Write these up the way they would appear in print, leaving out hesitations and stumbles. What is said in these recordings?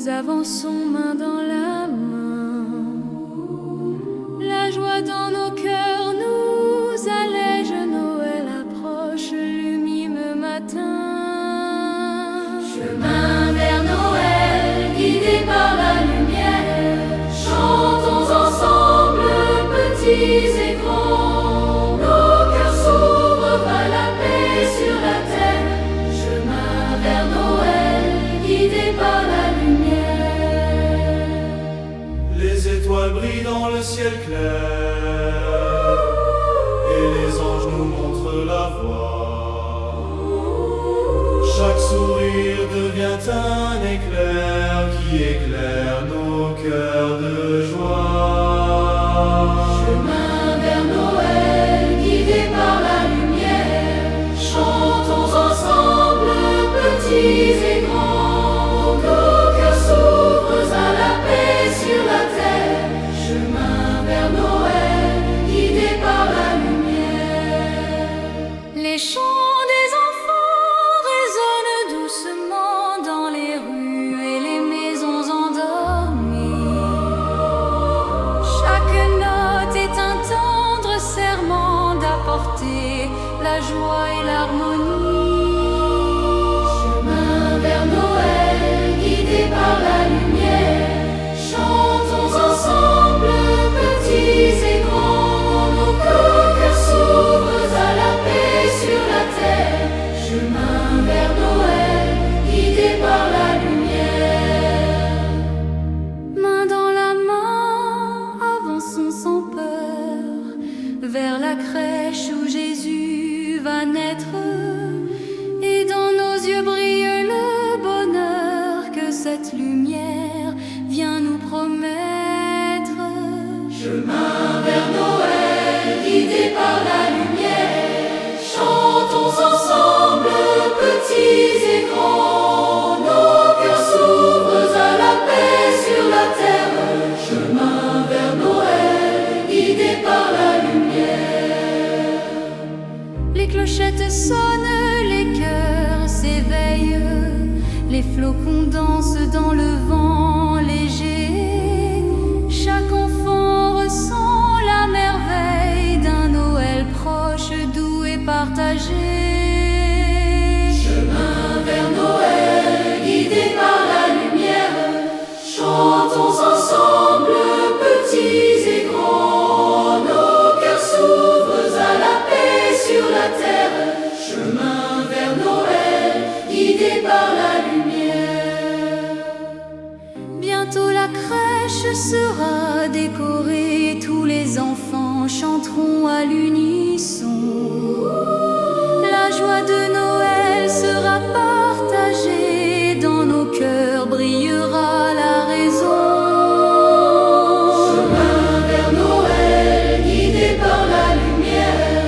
nous avançons main dans la main. La joie dans nos cœurs nous allège, Noël approche, l'humime matin. Chemin vers Noël, guidés par la lumière, chantons ensemble, petits et grands. Nos cœurs s'ouvrent à la paix sur la terre. Chemin vers Noël, guidés par la lumière. Les étoiles brillent dans le ciel clair, et les anges nous montrent la voie. Chaque sourire devient un éclair qui éclaire nos cœurs de joie. Chemin vers Noël, guidés par la lumière, chantons ensemble, petits et grands. Nos cœurs s'ouvrent à la paix sur la terre. Chemin vers Noël, guidés par la lumière. Les chants des enfants résonnent doucement dans les rues et les maisons endormies. Chaque note est un tendre serment d'apporter la joie et l'harmonie. Chemin vers Noël, guidés par la lumière, chantons ensemble, petits et grands. Nos cœurs s'ouvrent à la paix sur la terre. Chemin vers Noël, guidés par la lumière. Main dans la main, avançons sans peur vers la crèche où Jésus va naître. Et dans nos yeux brille le bonheur que cette lumière vient nous promettre. Chemin vers Noël, guidés par la lumière, chantons ensemble, petits et grands. Nos cœurs s'ouvrent à la paix sur la terre. Chemin vers Noël, guidés par la lumière. Les clochettes sonnent, les cœurs s'éveillent, les flocons dansent dans le vent léger. Chaque enfant ressent la merveille d'un Noël proche, doux et partagé. Chemin vers Noël, guidés par la lumière, chantons ensemble, petits et grands. Nos cœurs s'ouvrent à la paix sur la terre. Chemin vers Noël, guidés par la lumière. Bientôt la crèche sera décorée, tous les enfants chanteront à l'unisson. La joie de Noël sera partagée, dans nos cœurs brillera la raison. Chemin vers Noël, guidés par la lumière,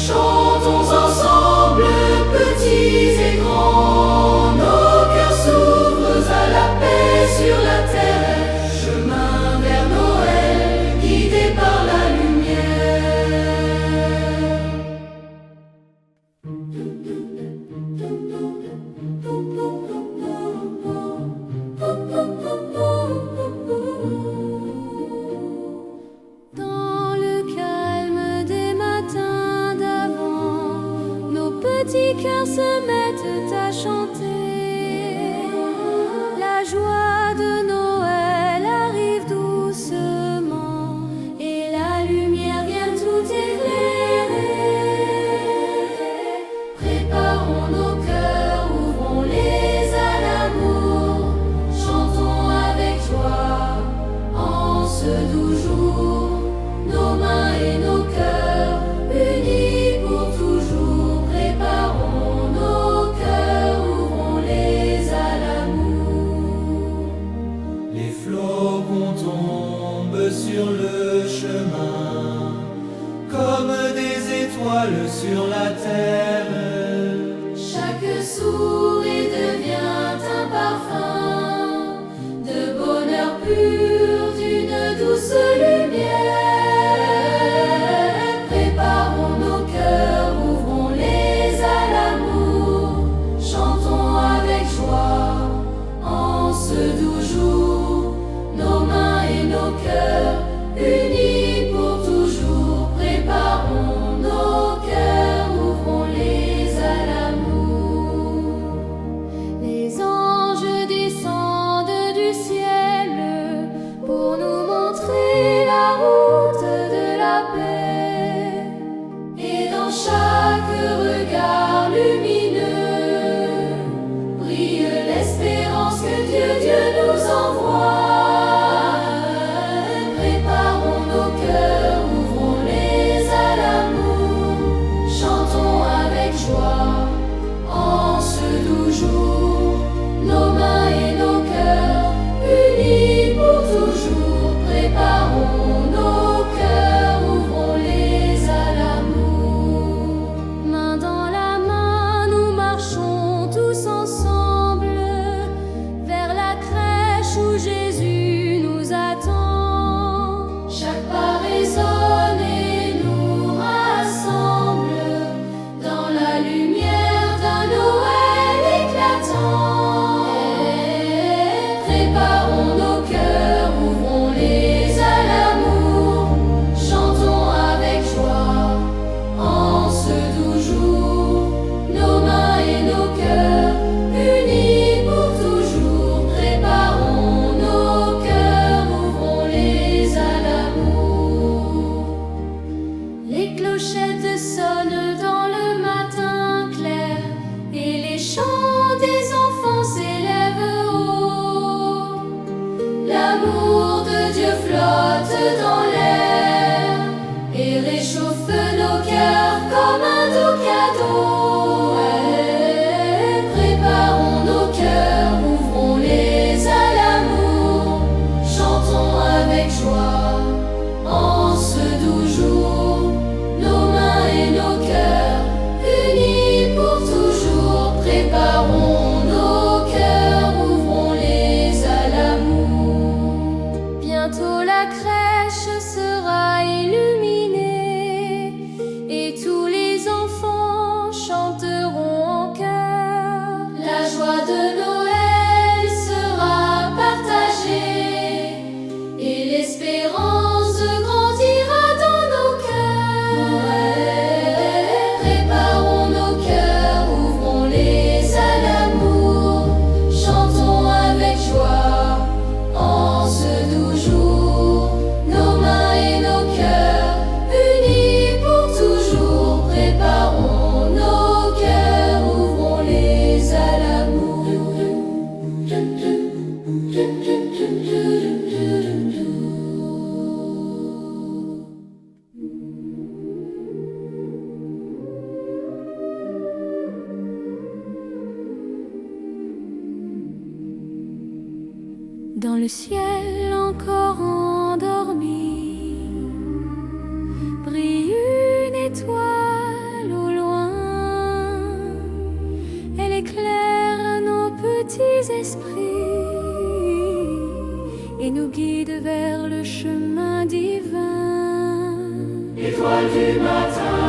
chantons ensemble, petits et grands. Nos cœurs s'ouvrent à la paix sur la terre. Chemin vers Noël, guidés par la lumière. Dans le calme des matins d'avant, nos petits cœurs se mettent à chanter. La joie de Noël arrive doucement et la lumière vient tout éclairer. Préparons nos cœurs, ouvrons-les à l'amour, chantons avec joie en ce doux jour. Nos mains et nos cœurs unis pour toujours. Préparons nos cœurs, ouvrons-les à l'amour. Les flocons tombent sur le chemin, comme des étoiles sur la terre. Chaque souris devient un parfum de bonheur pur, d'une douce lumière. Préparons nos cœurs, ouvrons-les à l'amour, chantons avec joie en ce doux jour. l'amour de Dieu flotte dans l'air et réchauffe nos cœurs comme un doux cadeau. Préparons nos cœurs, ouvrons-les à l'amour, chantons avec joie en ce doux jour, nos mains et nos cœurs unis pour toujours. Préparons nos cœurs, ouvrons-les à l'amour. Bientôt la crèche sera illuminée et tous les enfants chanteront en chœur. La joie de Noël sera partagée et l'espérance grandira dans nos cœurs. Préparons nos cœurs, ouvrons-les à l'amour, chantons avec joie en ce doux jour, nos mains et nos cœurs unis pour toujours. Préparons nos cœurs, ouvrons-les à l'amour. Dans le ciel encore endormi, brille une étoile au loin. Elle éclaire nos petits esprits et nous guide vers le chemin divin. Étoile du matin,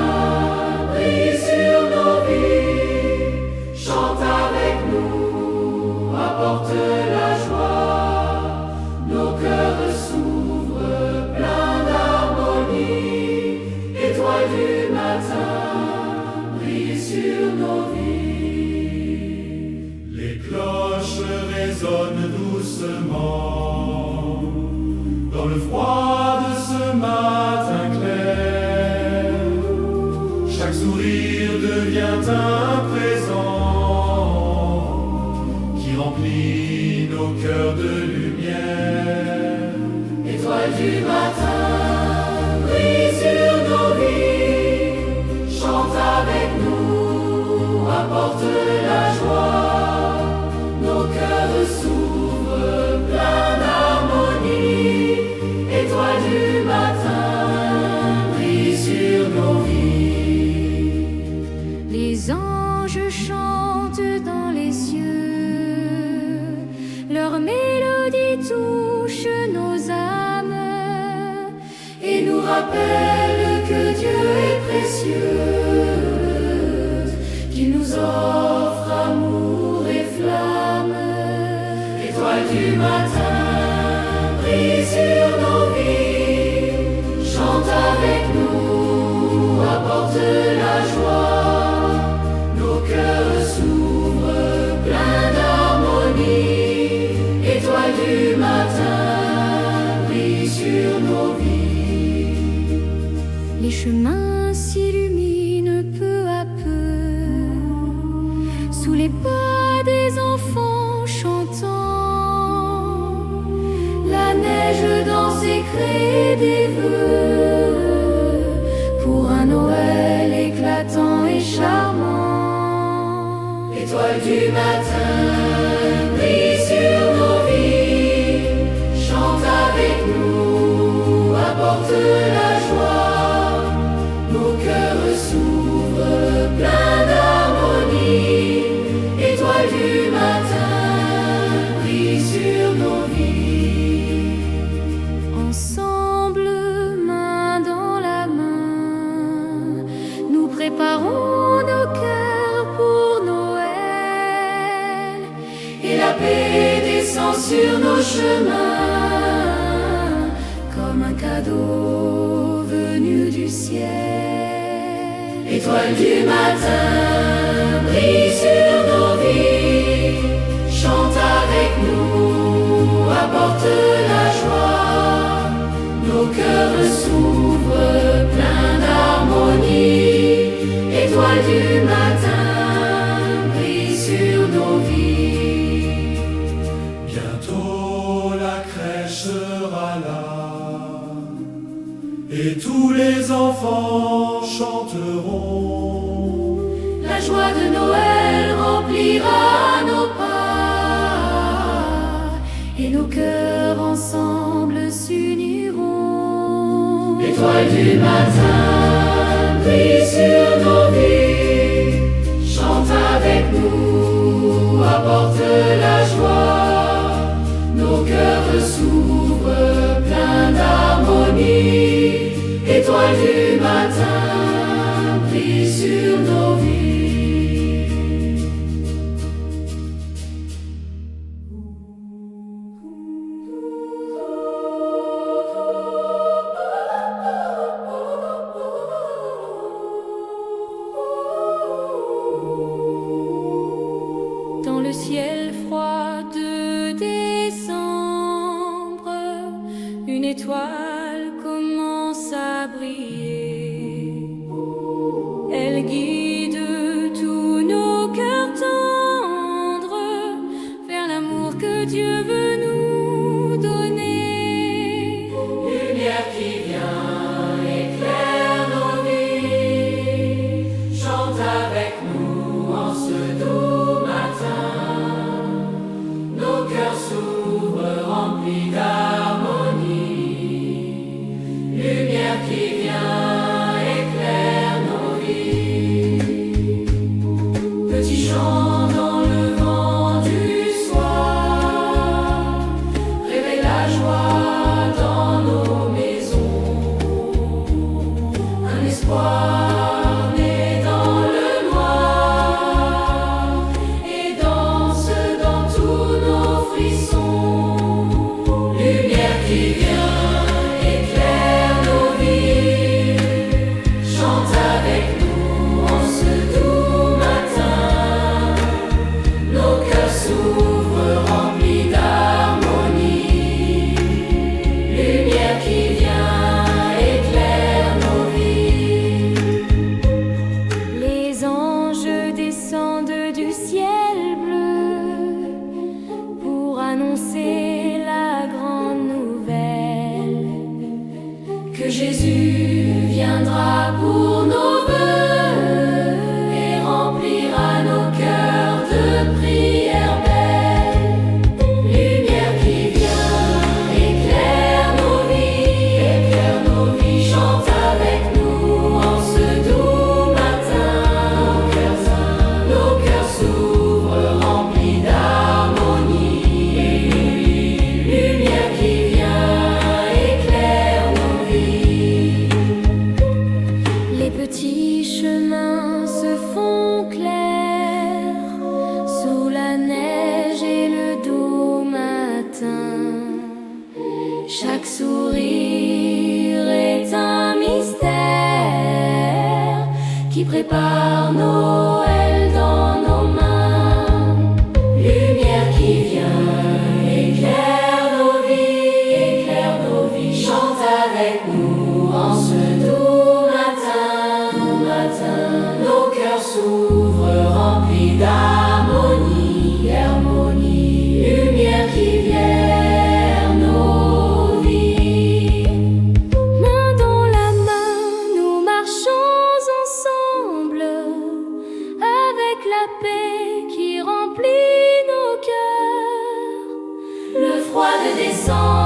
brille sur nos vies, chante avec nous, apporte la joie. Nos cœurs s'ouvrent pleins d'harmonie. Étoile du matin, brille sur nos vies. Les cloches résonnent doucement dans le froid de ce matin clair. Chaque sourire devient un présent qui remplit nos cœurs de lumière. Étoile du matin, brille sur nos vies, chante avec nous, apporte la joie. Nos cœurs s'ouvrent pleins d'harmonie. Étoile du matin, brille sur nos vies. Les anges chantent dans les cieux, leur mélodie touche nos âmes Et nous rappelle que Dieu est précieux, qu'il nous offre amour et flamme. Étoile du matin, brille sur nos vies, chante avec nous, apporte la joie. Nos cœurs s'ouvrent pleins d'harmonie. Étoile du matin, brille sur nos vies. Les chemins s'illuminent peu à peu sous les pas des enfants chantants. La neige danse et crée des vœux pour un Noël éclatant et charmant. Étoile du matin, brille sur nos vies, chante avec nous, apporte la joie. Nos cœurs s'ouvrent pleins d'harmonie. Étoile du matin, brille sur nos vies. Ensemble, main dans la main, nous préparons nos cœurs pour Noël. Et la paix descend sur nos chemins comme un cadeau venu du ciel. Étoile du matin, brille sur nos vies, chante avec nous, apporte la joie. Nos cœurs s'ouvrent pleins d'harmonie. Étoile du matin, brille sur nos vies. Bientôt la crèche et tous les enfants chanteront. La joie de Noël remplira nos pas, et nos cœurs ensemble s'uniront. L'étoile du matin brille sur nos vies, chante avec nous, apporte la joie. Nos cœurs s'ouvrent pleins d'harmonie. Étoile du matin brille sur nos vies. Dans le ciel froid de décembre, une étoile commence à briller. Elle guide tous nos cœurs tendres vers l'amour que Dieu veut nous donner. Lumière qui vient éclaire nos vies, chante avec nous en ce doux matin. Nos cœurs s'ouvrent remplis d'harmonie. Lumière qui vient éclaire nos vies. Petit chant dans le vent du soir, réveille la joie dans nos maisons. Un espoir né dans le noir et danse dans tous nos frissons. Lumière qui vient éclaire nos vies, chante avec nous en ce doux matin. Nos cœurs s'ouvrent remplis d'harmonie. Lumière qui vient éclaire nos vies. Les anges descendent du ciel bleu pour annoncer la grande nouvelle Que Jésus viendra pour nos vœux et remplira nos cœurs de prières belles. Lumière qui vient éclaire nos vies, chante avec nous en ce doux matin. Nos cœurs s'ouvrent remplis d'harmonie. Lumière qui vient éclaire nos vies. Les petits chemins se font clairs sous la neige et le doux matin. Chaque sourire est un mystère qui prépare Noël dans nos mains. Lumière qui vient éclaire nos vies, chante avec nous en ce doux matin. Nos cœurs s'ouvrent remplis d'harmonie. Lumière qui vient nos vies. Main dans la main, nous marchons ensemble avec la paix qui remplit nos cœurs. Le froid de décembre